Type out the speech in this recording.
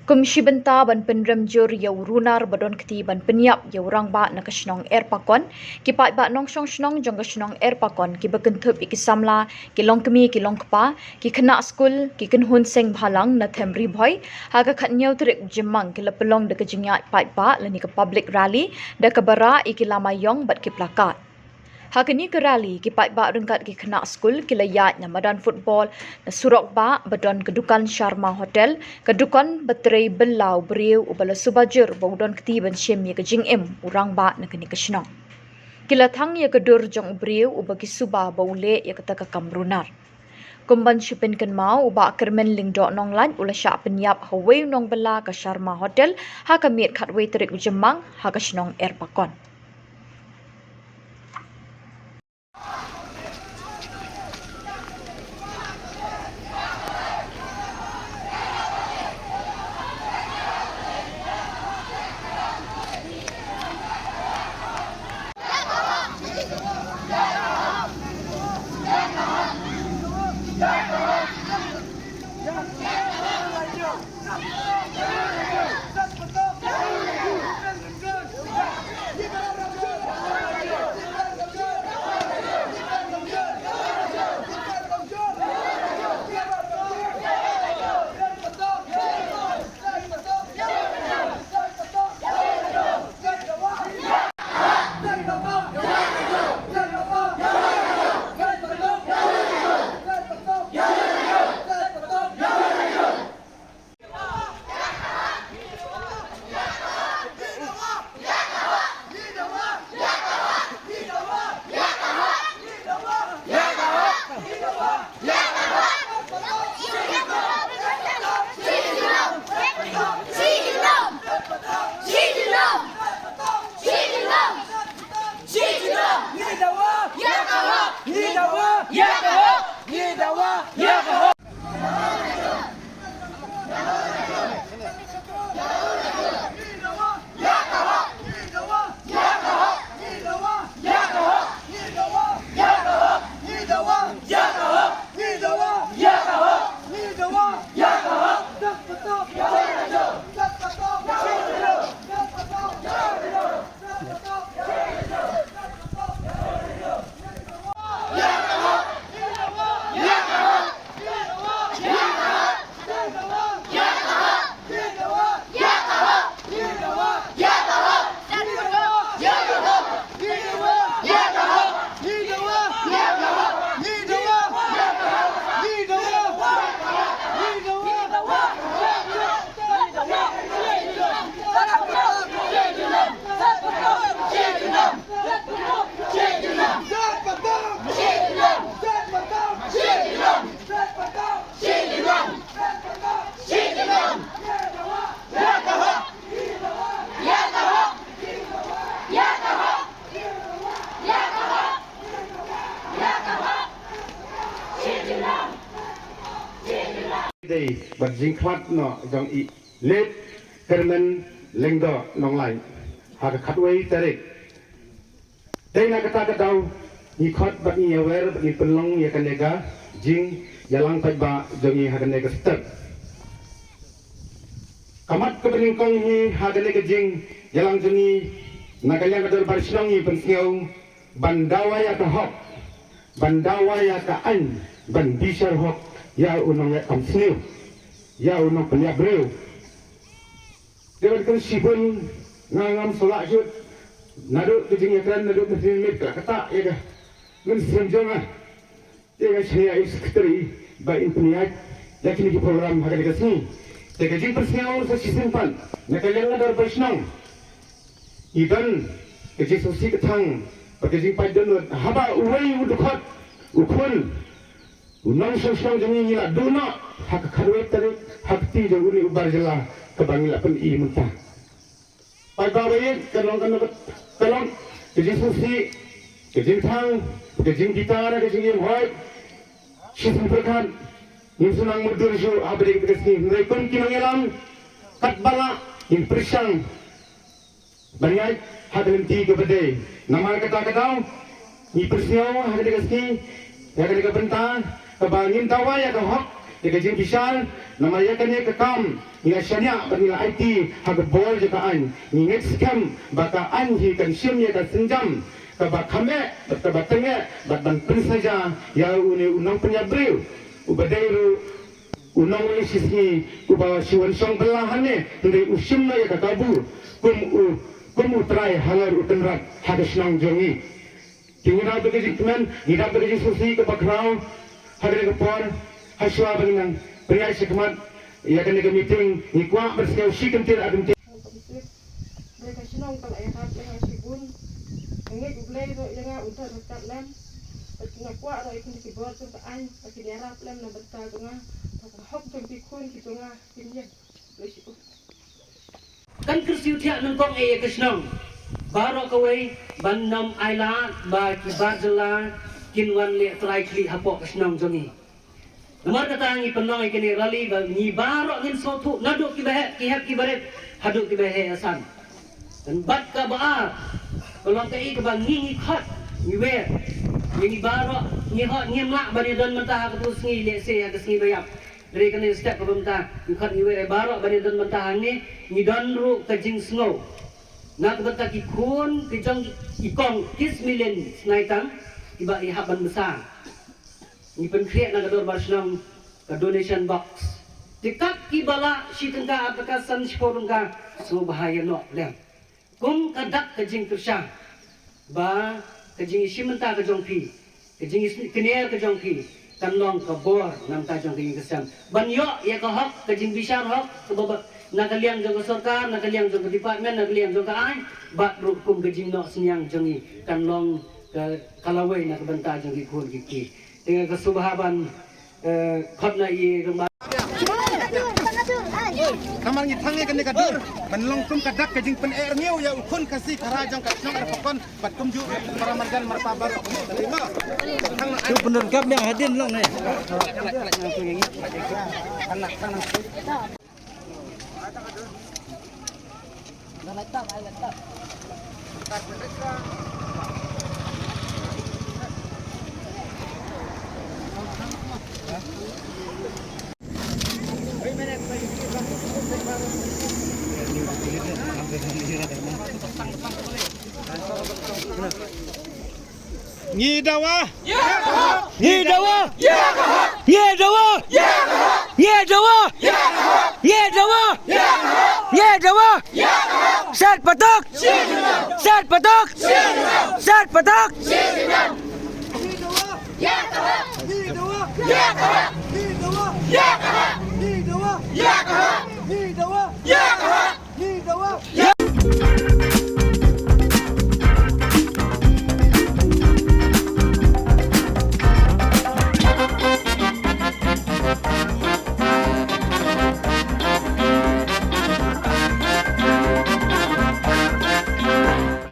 Komisi Benta ban penremjur yau runar badon keti ban penyiap yau rang ba na kasnong air pakon ki pai ba nong snong jong kasnong air pakon ki bekentup iki samla ki long kemi ki long kpa ki khana skul ki kun hun seng bhalang na themri bhoi ha ka khat nyau trik jimang ki lapelong de kejingya pai ba lani ka public rally da ka bara iki lama yong bat ki plakat. Hakini ke rally ki pai ba rengkat ki khana skul ki layat na madan football na surok ba badon kedukan Sharma Hotel kedukan betrei belau beriu ubala subajur baudon ketiban syem ye kejing urang ba na kini kesnong. Kila thang ye kedur jong beriu ubagi suba baule ye kata ka kamrunar. Kumban syupin kan mau uba kermen lingdo nong lan ula syak penyap hawe nong bela ke Sharma Hotel ha kamit khatwe terik jemang ha kesnong air pakon. Đây bật dính khoát nọ dòng ý lết kermen lengdo nong lai hak khatway tarik đây na kata katau ni khot bat ni aware bat ni pelong ya kanega jing yalang pai ba jong i hakanega step kamat kebening kong hi hakanega jing yalang jungi nakalya kadal barisnong i pensiau bandawaya ka hok bandawaya ka an bandisar hok ya unang kamsniu ya unang penya breu dewan kan sipun ngangam solak jut naduk kejing ekran naduk mesin mereka kata ya dah ngan senjona ya saya sekretari ba impuniat yakin di program haga dikasni te kejing persiau sa simpan nakaleng dar baisnang idan kejing sosi ketang kejing paidon haba uwai udukhat ukun unang sosong jangi ngila dona hak kharwe tarik hak ti janguni ubar jela kebangila pen i muntah pai bawe kalong kalong kejing susi kejing thang kejing gitar kejing yem hoi shisun perkan nim sunang mudur jo abrik kesni ngai kun kinangelam kat bala in prisang banyai hadalim ti kebede nama kata-kata ni persiau hadalim kesni ya kali kebentan kebangin tawa ya ke hok kejing bisal namanya kan ye kekam ngai syanya banila IT hag bol jekaan nginget scam bakaan hi kan sim ye kan senjam ka kame ka batenge ban pen saja ya unang penyabril ubadairu unang ni sisni ubawa siwan song belahane ndai usim na ya kabu kum utrai halar utenrat hadas nang jongi tinggal begitu teman tidak begitu susi ke background hadir ke por haswa dengan pria sekemat ya kan ke meeting ni kuat bersekau si kentir adem mereka senang kalau ayah hati yang sibun ini juga itu yang untuk dekat lem tengah kuat atau ikut dikibor sampai an lagi diarap lem nak betul tengah hok tukikun gitu tengah ini lesiko kan kersiu tiak nengkong kesenang baru kawai bandam aila ba kibajala kinwan le try kli hapok kesenang jongi nomor kata ngi penong ikini rally ba ni baru ngin sotu naduk kihap kibaret haduk kibahe asan dan bat ka baar kalau kai ke bang ngi khat ni we ni baru ni hot ni mak bani don mentah ka tu sngi le se ka sngi bayap dari kena step ke mentah ni khat ni we baru bani don mentah ni don ru ka jing snow nak betak ikun kijang ikong kis million snaitang iba ihaban besar ni pen create na gador barsnam ka donation box tikap kibala si tengka aplikasi sporung ka so bahaya no lem kum kadak kajing kersang ba kajing simenta ka jongpi kajing kenia ka jongpi tanlong ka bor nam ta jong kajing kersang banyo ya ka hak kajing bisar hak sebab nakaliang jong sarkar nakaliang jong department nakaliang jong ai bat rukum kajing no senyang jongi tanlong ka kalawai nak benta jong ikun kiki dengan kesubahan khotna i rumah kamar ni tangi kan dekat dur banlong kum kadak kajing pen air ngiu ya ukun kasih karajang kasnong erpakon bat kum ju para margan martabar terima tu bener gap yang hadir long ni anak Nyi dawa Nyi dawa Nyi dawa Nyi dawa Nyi dawa Nyi dawa Sat patok Sat patok Sat patok Nyi dawa Ya kaha Nyi dawa Ya kaha Nyi dawa Ya kaha Nyi dawa Ya kaha